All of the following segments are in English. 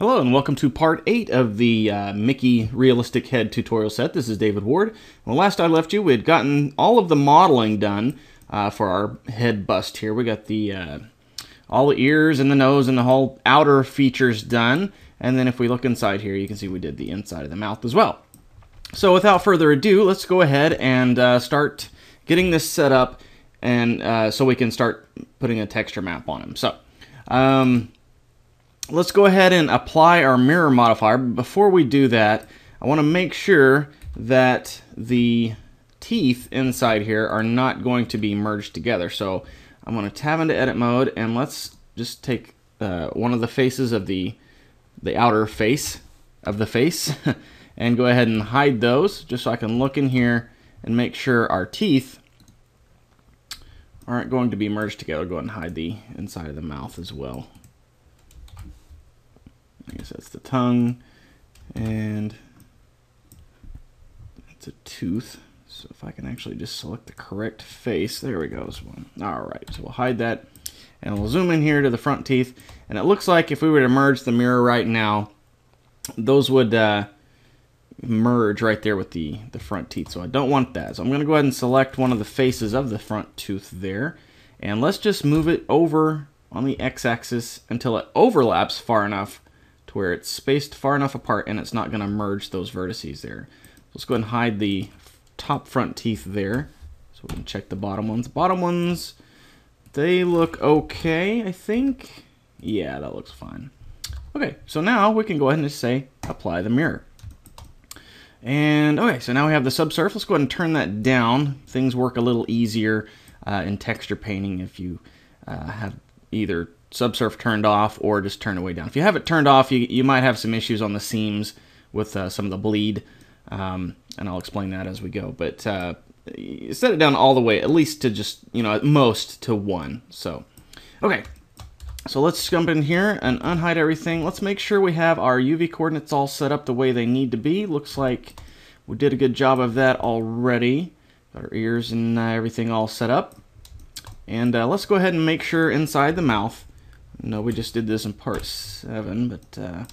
Hello and welcome to part 8 of the Micky realistic head tutorial set. This is David Ward. Well, last I left you, we had gotten all of the modeling done for our head bust here. We got the all the ears and the nose and the whole outer features done. And then if we look inside here, you can see we did the inside of the mouth as well. So without further ado, let's go ahead and start getting this set up, and so we can start putting a texture map on him. So let's go ahead and apply our mirror modifier. But before we do that, I want to make sure that the teeth inside here are not going to be merged together. So I'm going to tab into edit mode, and let's just take one of the faces of the outer face of the face and go ahead and hide those, just so I can look in here and make sure our teeth aren't going to be merged together. Go ahead and hide the inside of the mouth as well. I guess that's the tongue, and that's a tooth. So if I can actually just select the correct face, there we go. One. All right, so we'll hide that, and we'll zoom in here to the front teeth. And it looks like if we were to merge the mirror right now, those would merge right there with the front teeth. So I don't want that. So I'm going to go ahead and select one of the faces of the front tooth there, and let's just move it over on the x-axis until it overlaps far enough to where it's spaced far enough apart and it's not going to merge those vertices there. Let's go ahead and hide the top front teeth there, so we can check the bottom ones. Bottom ones, they look okay, I think. Yeah, that looks fine. Okay, so now we can go ahead and just say apply the mirror. And okay, so now we have the subsurf. Let's go ahead and turn that down. Things work a little easier in texture painting if you have either subsurf turned off or just turned way down. If you have it turned off, you might have some issues on the seams with some of the bleed, and I'll explain that as we go. But set it down all the way, at least to just, at most to 1. So, okay. So let's jump in here and unhide everything. Let's make sure we have our UV coordinates all set up the way they need to be. Looks like we did a good job of that already. Got our ears and everything all set up. And let's go ahead and make sure inside the mouth. No, we just did this in part 7, but go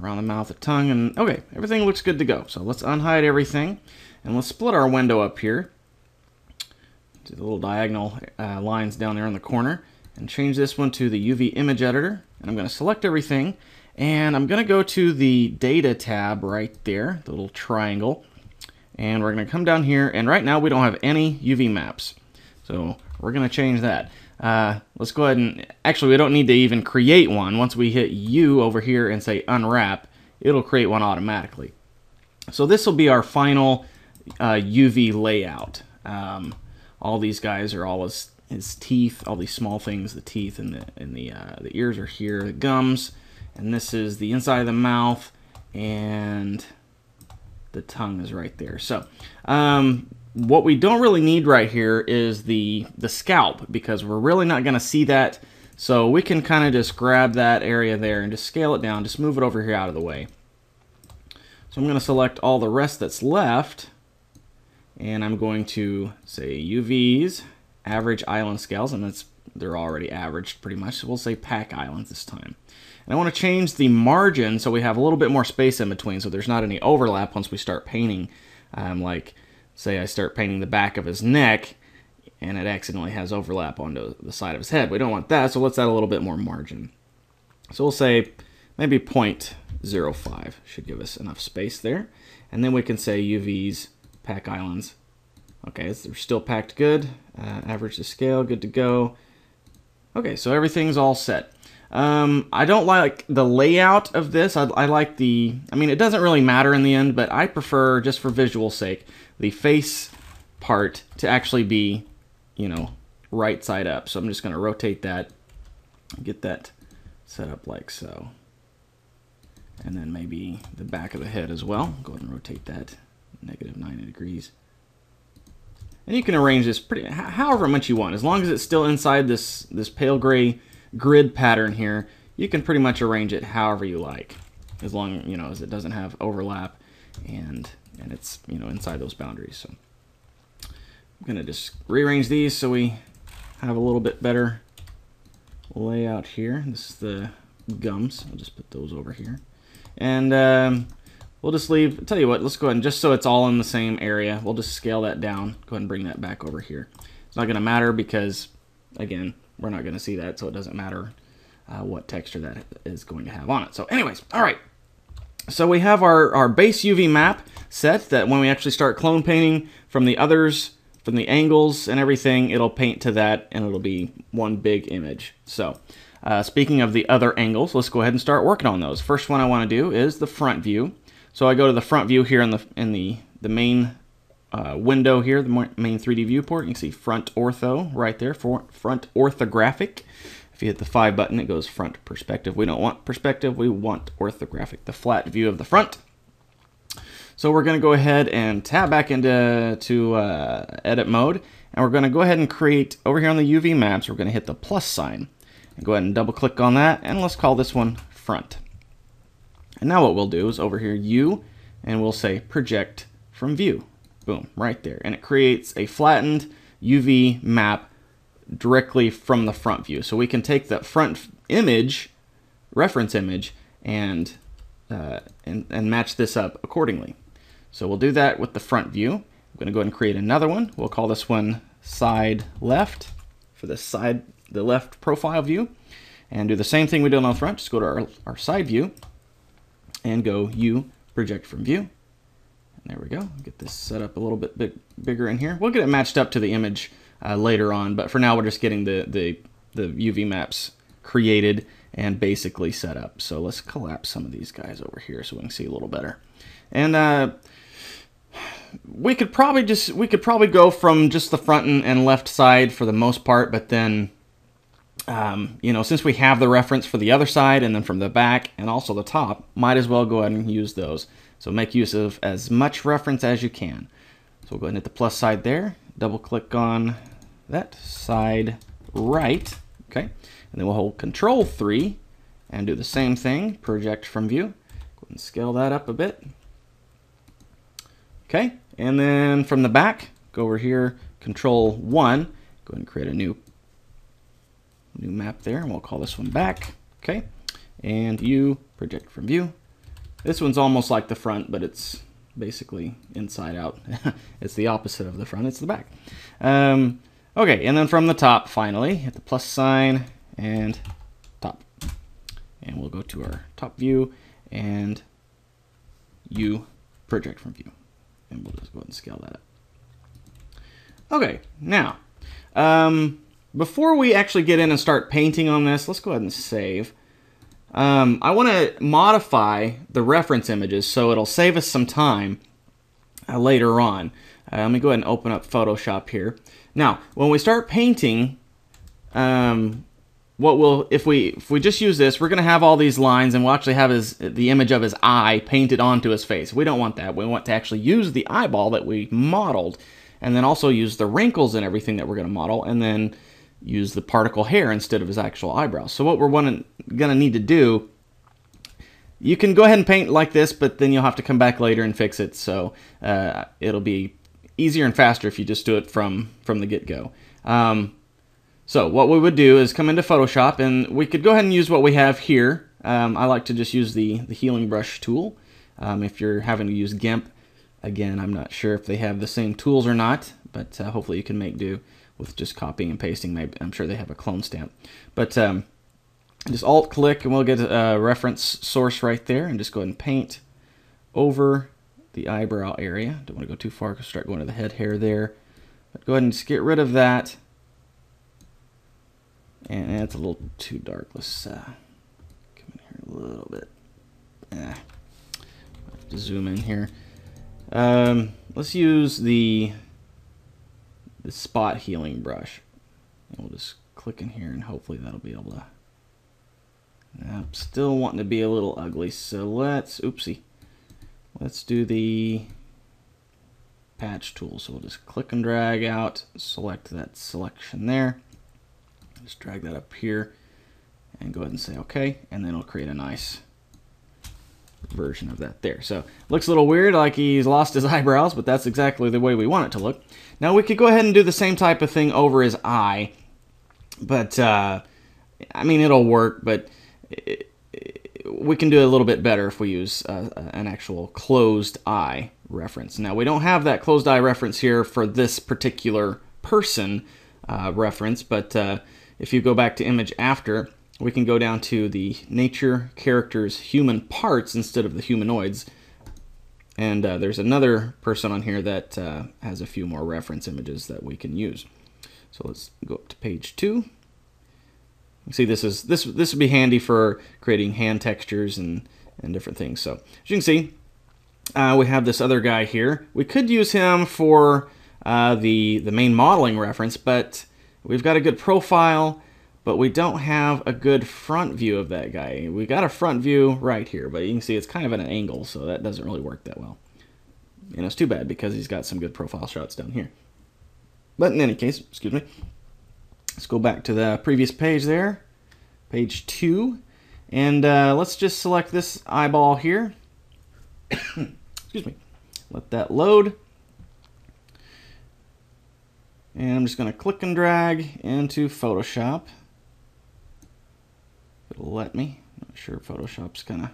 around the mouth, the tongue, and okay, everything looks good to go. So let's unhide everything, and let's split our window up here to the little diagonal lines down there in the corner, and change this one to the UV image editor. And I'm going to select everything, and I'm going to go to the data tab right there, the little triangle, and we're going to come down here, and right now we don't have any UV maps, so we're going to change that. Let's go ahead and, actually we don't need to even create one. Once we hit U over here and say unwrap, it'll create one automatically. So this will be our final UV layout. All these guys are all his teeth, all these small things, the teeth and the ears are here, the gums, and this is the inside of the mouth, and the tongue is right there. So what we don't really need right here is the scalp, because we're really not going to see that. So we can kind of just grab that area there and just scale it down, just move it over here out of the way. So I'm going to select all the rest that's left, and I'm going to say UVs, average island scales, and they're already averaged pretty much, so we'll say pack islands this time. And I want to change the margin so we have a little bit more space in between, so there's not any overlap once we start painting. Like, say I start painting the back of his neck, and it accidentally has overlap onto the side of his head. We don't want that, so let's add a little bit more margin. So we'll say maybe 0.05 should give us enough space there. And then we can say UVs, pack islands. Okay, they're still packed good. Average the scale, good to go. Okay, so everything's all set. I don't like the layout of this. I like it doesn't really matter in the end, but I prefer, just for visual sake, the face part to actually be, right side up. So I'm just going to rotate that, get that set up like so. And then maybe the back of the head as well. Go ahead and rotate that -90 degrees. And you can arrange this however much you want. As long as it's still inside this pale gray grid pattern here, you can pretty much arrange it however you like, as long as it doesn't have overlap and it's inside those boundaries. So I'm gonna just rearrange these so we have a little bit better layout here. This is the gums. I'll just put those over here. And we'll just leave, tell you what, let's go ahead and just so it's all in the same area, we'll just scale that down. Go ahead and bring that back over here. It's not going to matter because, again, we're not going to see that, so it doesn't matter what texture that is going to have on it. So anyways, all right. So we have our base UV map set that when we actually start clone painting from the others, from the angles and everything, it'll paint to that and it'll be one big image. So speaking of the other angles, let's go ahead and start working on those. First one I want to do is the front view. So I go to the front view here in the main window here, the main 3D viewport. You can see front ortho right there, for front orthographic. If you hit the 5 button, it goes front perspective. We don't want perspective, we want orthographic, the flat view of the front. So we're going to go ahead and tab back into edit mode, and we're going to go ahead and create, over here on the UV maps, we're going to hit the plus sign. And go ahead and double click on that, and let's call this one front. And now what we'll do is over here, U, and we'll say project from view. Boom, right there. And it creates a flattened UV map directly from the front view. So we can take that front image, reference image, and match this up accordingly. So we'll do that with the front view. I'm going to go ahead and create another one. We'll call this one side left for the left profile view. And do the same thing we did on the front. Just go to our side view and go U, project from view. And there we go. Get this set up a little bit bigger in here. We'll get it matched up to the image later on, but for now we're just getting the UV maps created and basically set up. So let's collapse some of these guys over here so we can see a little better. And we could probably go from just the front and left side for the most part, but then you know, since we have the reference for the other side and then from the back and also the top, might as well go ahead and use those. So make use of as much reference as you can. So we'll go ahead and hit the plus side there, double click on that side right, okay, and then we'll hold Control 3 and do the same thing, project from view. Go ahead and scale that up a bit. Okay, and then from the back, go over here, Control 1, go ahead and create a new map there, and we'll call this one back, okay, and you project from view. This one's almost like the front, but it's basically inside out. It's the opposite of the front, it's the back. Okay, and then from the top, finally, hit the plus sign and top. And we'll go to our top view and you project from view. And we'll just go ahead and scale that up. Okay, now, before we actually get in and start painting on this, let's go ahead and save. I want to modify the reference images so it'll save us some time later on. Let me go ahead and open up Photoshop here. Now, when we start painting, if we just use this, we're going to have all these lines, and we'll actually have the image of his eye painted onto his face. We don't want that. We want to actually use the eyeball that we modeled, and then also use the wrinkles and everything that we're going to model, and then use the particle hair instead of his actual eyebrows. So what we're going to need to do, you can go ahead and paint like this, but then you'll have to come back later and fix it. So it'll be easier and faster if you just do it from the get-go. So what we would do is come into Photoshop, and we could go ahead and use what we have here. I like to just use the healing brush tool. If you're having to use GIMP, again, I'm not sure if they have the same tools or not, but hopefully you can make do with just copying and pasting. Maybe I'm sure they have a clone stamp. But just Alt-click, and we'll get a reference source right there, and just go ahead and paint over the eyebrow area. Don't want to go too far because start going to the head hair there. But go ahead and just get rid of that. And it's a little too dark. Let's come in here a little bit. I have to zoom in here. Let's use the spot healing brush. And we'll just click in here, and hopefully that'll be able to. I'm still wanting to be a little ugly, so let's do the patch tool. So we'll just click and drag out, select that selection there. Just drag that up here and go ahead and say OK, and then it'll create a nice version of that there. So looks a little weird, like he's lost his eyebrows, but that's exactly the way we want it to look. Now we could go ahead and do the same type of thing over his eye, but I mean, it'll work, but we can do it a little bit better if we use an actual closed eye reference. Now, we don't have that closed eye reference here for this particular person reference, but if you go back to image after, we can go down to the nature characters human parts instead of the humanoids. And there's another person on here that has a few more reference images that we can use. So let's go up to page 2. You see, this would be handy for creating hand textures and different things. So as you can see, we have this other guy here. We could use him for the main modeling reference, but we've got a good profile, but we don't have a good front view of that guy. We got a front view right here, but you can see it's kind of at an angle, so that doesn't really work that well. And it's too bad because he's got some good profile shots down here. But in any case, excuse me, let's go back to the previous page there, page 2, and let's just select this eyeball here. Excuse me. Let that load. And I'm just going to click and drag into Photoshop. It'll let me. I'm not sure Photoshop's kind of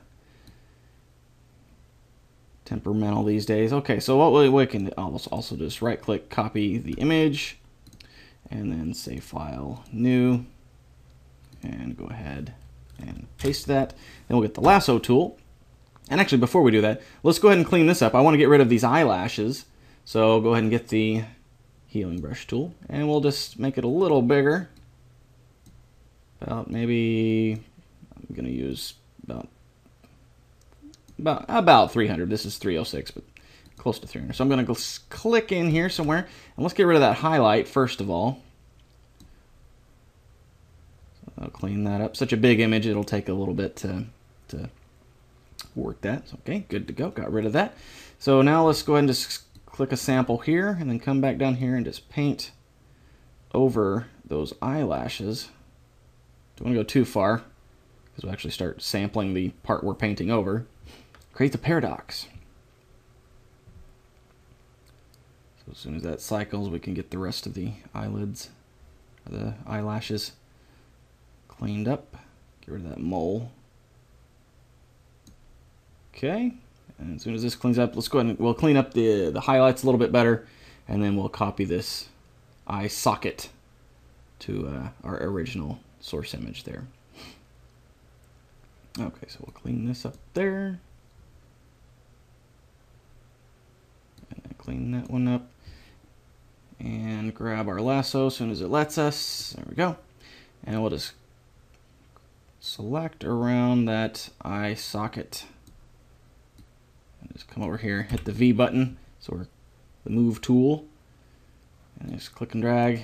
temperamental these days. Okay, so what we can also just right click, copy the image, and then save file, new, and go ahead and paste that. Then we'll get the lasso tool. And actually, before we do that, let's go ahead and clean this up. I want to get rid of these eyelashes, so go ahead and get the healing brush tool, and we'll just make it a little bigger. About maybe, I'm going to use about 300. This is 306, but close to 300. So I'm going to go click in here somewhere, and let's get rid of that highlight first of all. So I'll clean that up. Such a big image, it'll take a little bit to work that. So, okay, good to go. Got rid of that. So now let's go ahead and just click a sample here, and then come back down here and just paint over those eyelashes. Don't want to go too far, because we'll actually start sampling the part we're painting over. Create the paradox. So as soon as that cycles, we can get the rest of the eyelids, or the eyelashes, cleaned up. Get rid of that mole. Okay, and as soon as this cleans up, let's go ahead and we'll clean up the highlights a little bit better, and then we'll copy this eye socket to our original source image there. Okay, so we'll clean this up there. And then clean that one up. And grab our lasso as soon as it lets us. There we go. And we'll just select around that eye socket. And just come over here, hit the V button, so we're the move tool. And just click and drag.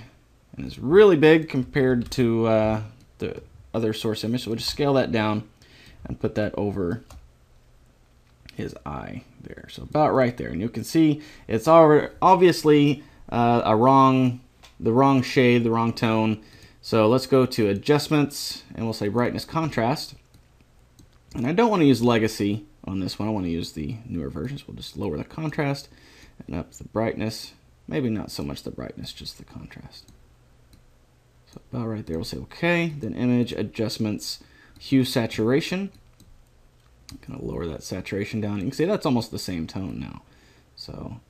And it's really big compared to the other source image, so we'll just scale that down and put that over his eye there. So about right there. And you can see it's obviously the wrong shade, the wrong tone. So let's go to adjustments, and we'll say brightness contrast. And I don't want to use legacy on this one. I want to use the newer versions. We'll just lower the contrast and up the brightness. Maybe not so much the brightness, just the contrast. So about right there, we'll say OK. Then image adjustments, hue saturation. Kind of lower that saturation down. You can see that's almost the same tone now. So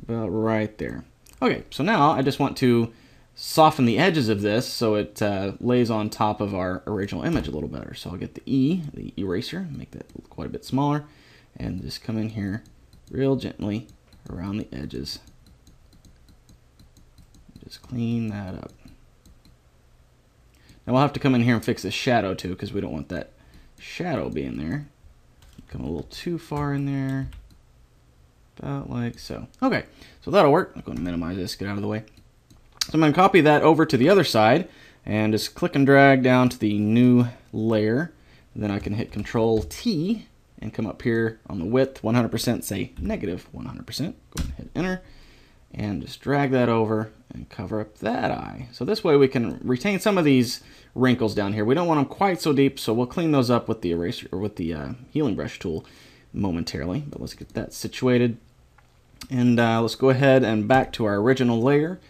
about right there. Okay, so now I just want to soften the edges of this so it lays on top of our original image a little better. So I'll get the E, the eraser, make that quite a bit smaller, and just come in here real gently around the edges. Just clean that up. Now we'll have to come in here and fix the shadow too, because we don't want that shadow being there. Come a little too far in there. About like so. Okay, so that'll work. I'm going to minimize this, get out of the way. So I'm going to copy that over to the other side and just click and drag down to the new layer. And then I can hit Control T and come up here on the width, 100%, say negative 100%. Go ahead and hit Enter and just drag that over and cover up that eye. So this way we can retain some of these wrinkles down here. We don't want them quite so deep, so we'll clean those up with the eraser or with the healing brush tool momentarily. But let's get that situated. And let's go ahead and back to our original layer.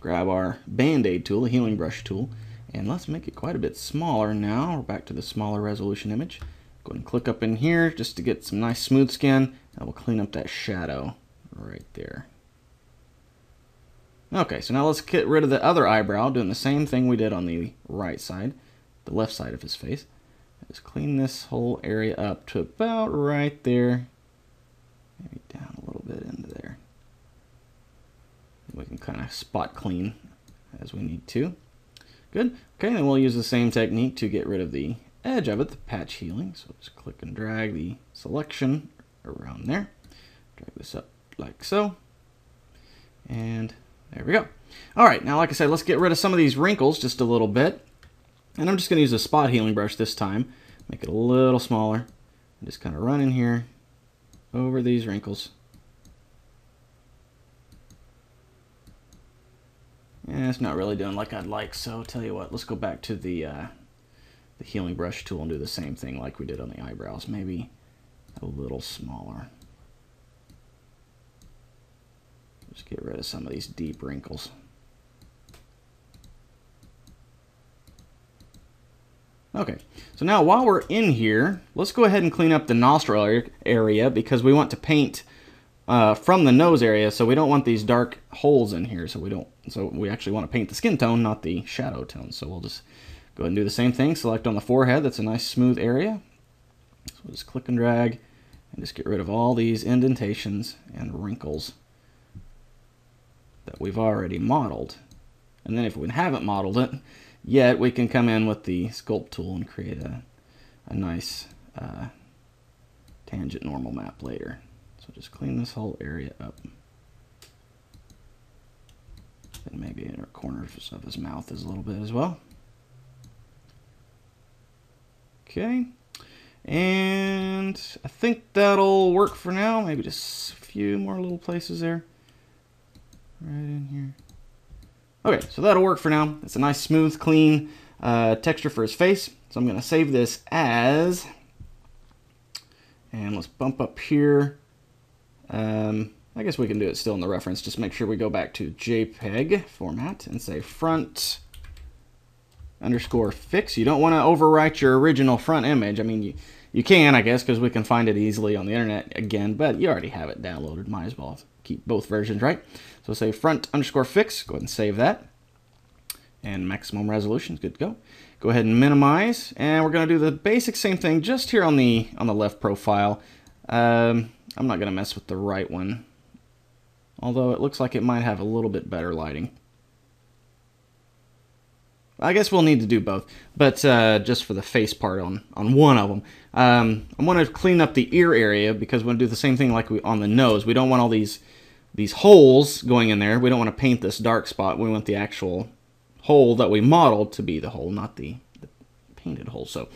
Grab our Band-Aid tool, the healing brush tool, and let's make it quite a bit smaller now. We're back to the smaller resolution image. Go ahead and click up in here just to get some nice smooth skin. And we'll clean up that shadow right there. Okay, so now let's get rid of the other eyebrow, doing the same thing we did on the right side, the left side of his face. Just clean this whole area up to about right there. Maybe down a little bit into there. We can kind of spot clean as we need to. Good. Okay, then we'll use the same technique to get rid of the edge of it, the patch healing. So just click and drag the selection around there. Drag this up like so. And there we go. All right, now like I said, let's get rid of some of these wrinkles just a little bit. And I'm just going to use a spot healing brush this time. Make it a little smaller. And just kind of run in here over these wrinkles. Yeah, it's not really doing like I'd like, so tell you what, let's go back to the healing brush tool and do the same thing like we did on the eyebrows. Maybe a little smaller. Just get rid of some of these deep wrinkles. Okay, so now while we're in here, let's go ahead and clean up the nostril area because we want to paint from the nose area, so we don't want these dark holes in here. So we actually want to paint the skin tone, not the shadow tone. So we'll just go ahead and do the same thing. Select on the forehead. That's a nice smooth area. So we'll just click and drag and just get rid of all these indentations and wrinkles that we've already modeled. And then if we haven't modeled it yet, we can come in with the sculpt tool and create a nice tangent normal map later. So just clean this whole area up. And maybe in the corners of his mouth is a little bit as well. Okay. And I think that'll work for now. Maybe just a few more little places there. Right in here. Okay, so that'll work for now. It's a nice, smooth, clean texture for his face. So I'm going to save this as, and let's bump up here. I guess we can do it still in the reference. Just make sure we go back to JPEG format and say front underscore fix. You don't want to overwrite your original front image. I mean, you can, I guess, because we can find it easily on the internet again, but you already have it downloaded. Might as well keep both versions, right? So say front underscore fix. Go ahead and save that. And maximum resolution is good to go. Go ahead and minimize, and we're going to do the basic same thing just here on the left profile. I'm not going to mess with the right one, although it looks like it might have a little bit better lighting. I guess we'll need to do both, but just for the face part on one of them. I want to clean up the ear area because we're going to do the same thing like on the nose. We don't want all these holes going in there. We don't want to paint this dark spot. We want the actual hole that we modeled to be the hole, not the painted hole. So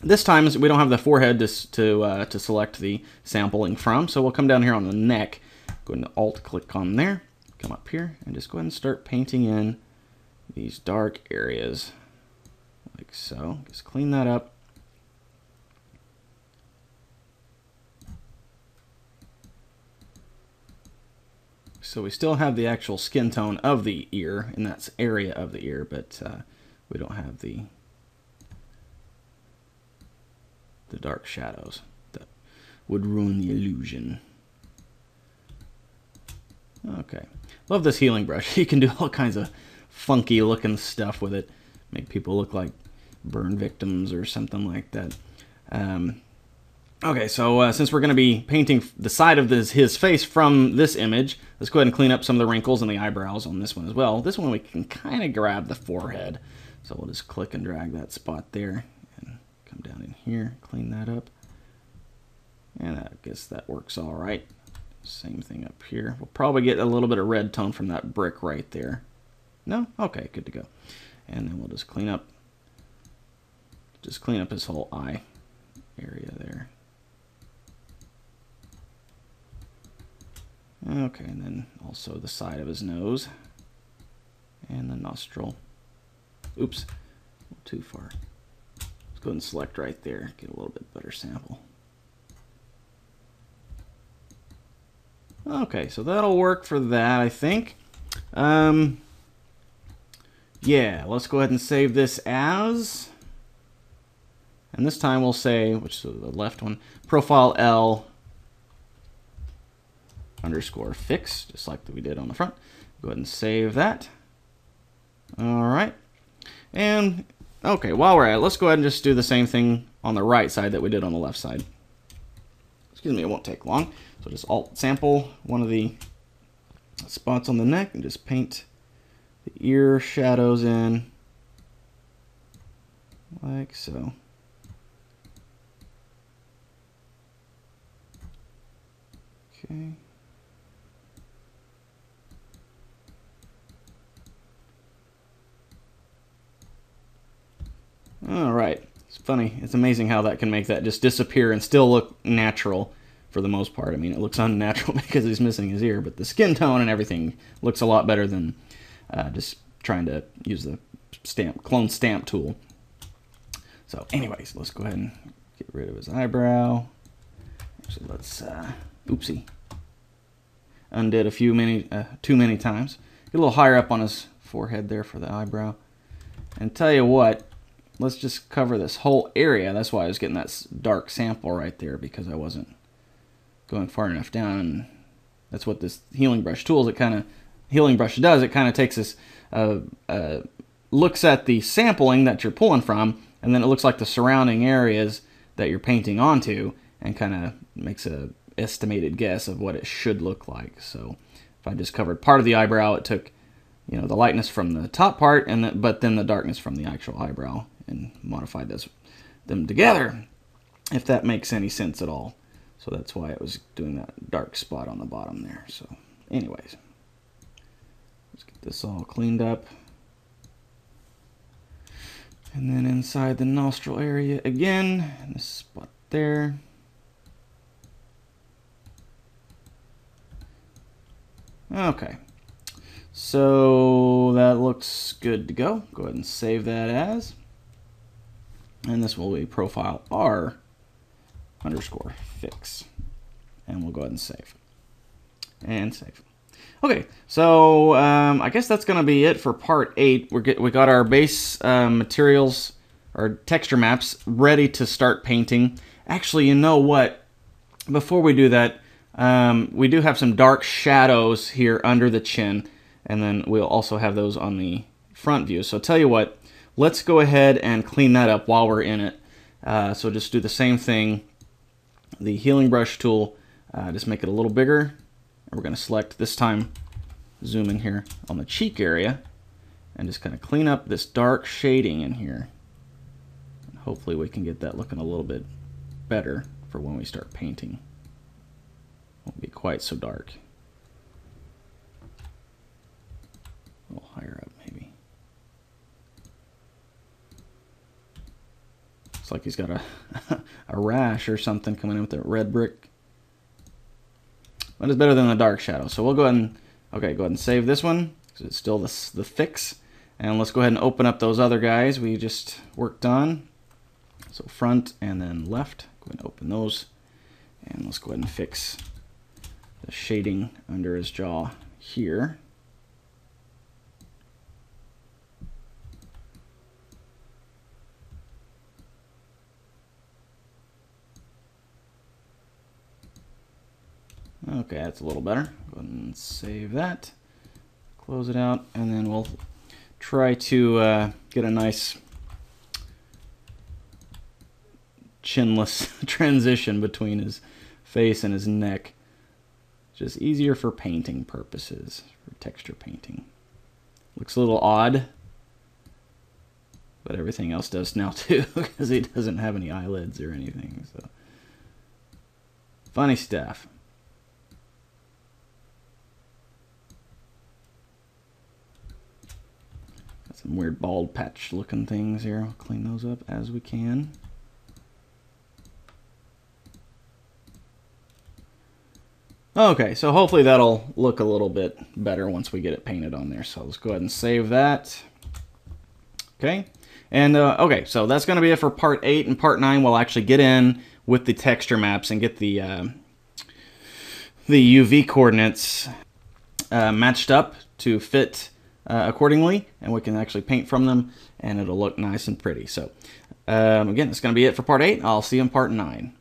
this time we don't have the forehead to select the sampling from, so we'll come down here on the neck. Go ahead and Alt-click on there, come up here, and just go ahead and start painting in these dark areas, like so. Just clean that up. So we still have the actual skin tone of the ear, and that's area of the ear, but we don't have the dark shadows that would ruin the illusion. Okay, love this healing brush. You can do all kinds of funky looking stuff with it, make people look like burn victims or something like that. Okay, so since we're going to be painting the side of his face from this image, let's go ahead and clean up some of the wrinkles and the eyebrows on this one as well. This one we can kind of grab the forehead, so we'll just click and drag that spot there and come down in here, clean that up, and I guess that works all right. Same thing up here. We'll probably get a little bit of red tone from that brick right there. No? Okay, good to go. And then we'll just clean up his whole eye area there. Okay, and then also the side of his nose and the nostril. Oops, a little too far. Let's go ahead and select right there, get a little bit better sample. Okay, so that'll work for that, I think. Yeah, let's go ahead and save this as, And this time we'll say, which is the left one, profile L underscore fix, just like we did on the front. Go ahead and save that. All right. And okay, while we're at it, let's go ahead and just do the same thing on the right side that we did on the left side. Excuse me, it won't take long. So just alt sample one of the spots on the neck and just paint the ear shadows in like so. Okay. All right. It's funny. It's amazing how that can make that just disappear and still look natural for the most part. I mean, it looks unnatural because he's missing his ear, but the skin tone and everything looks a lot better than just trying to use the clone stamp tool. So anyways, let's go ahead and get rid of his eyebrow. Actually, let's, oopsie. Undid too many times. Get a little higher up on his forehead there for the eyebrow. And tell you what, let's just cover this whole area. That's why I was getting that dark sample right there, because I wasn't going far enough down. And that's what this healing brush tool is. It kind of takes this, looks at the sampling that you're pulling from, and then it looks like the surrounding areas that you're painting onto, and kind of makes a estimated guess of what it should look like. So if I just covered part of the eyebrow, it took, you know, the lightness from the top part, and but then the darkness from the actual eyebrow, and modified them together, if that makes any sense at all. So that's why it was doing that dark spot on the bottom there. So anyways, let's get this all cleaned up. And then inside the nostril area again, and this spot there. Okay, so that looks good to go. Go ahead and save that as. And this will be profile R underscore fix. And we'll go ahead and save. And save. Okay, so I guess that's going to be it for part 8. We got our base materials, our texture maps, ready to start painting. Actually, you know what? Before we do that, we do have some dark shadows here under the chin, and then we'll also have those on the front view. So tell you what, let's go ahead and clean that up while we're in it. So just do the same thing. The healing brush tool, just make it a little bigger. And we're going to select, this time, zoom in here on the cheek area, and just kind of clean up this dark shading in here. And hopefully we can get that looking a little bit better for when we start painting. Won't be quite so dark. A little higher up, maybe. Looks like he's got a rash or something coming in with that red brick. But it's better than the dark shadow. So we'll go ahead and, okay, go ahead and save this one, because it's still the fix. And let's go ahead and open up those other guys we just worked on. So front and then left. Go ahead and open those. And let's go ahead and fix the shading under his jaw here. Okay, that's a little better. Go ahead and save that. Close it out, and then we'll try to get a nice chinless transition between his face and his neck. Just easier for painting purposes, for texture painting. Looks a little odd, but everything else does now too, because he doesn't have any eyelids or anything. So funny stuff. Got some weird bald patch looking things here. I'll clean those up as we can. Okay, so hopefully that'll look a little bit better once we get it painted on there. So let's go ahead and save that. Okay, and okay, so that's going to be it for part 8. And part 9 we'll actually get in with the texture maps and get the UV coordinates matched up to fit accordingly, and we can actually paint from them, and it'll look nice and pretty. So Again, that's going to be it for part 8. I'll see you in part 9.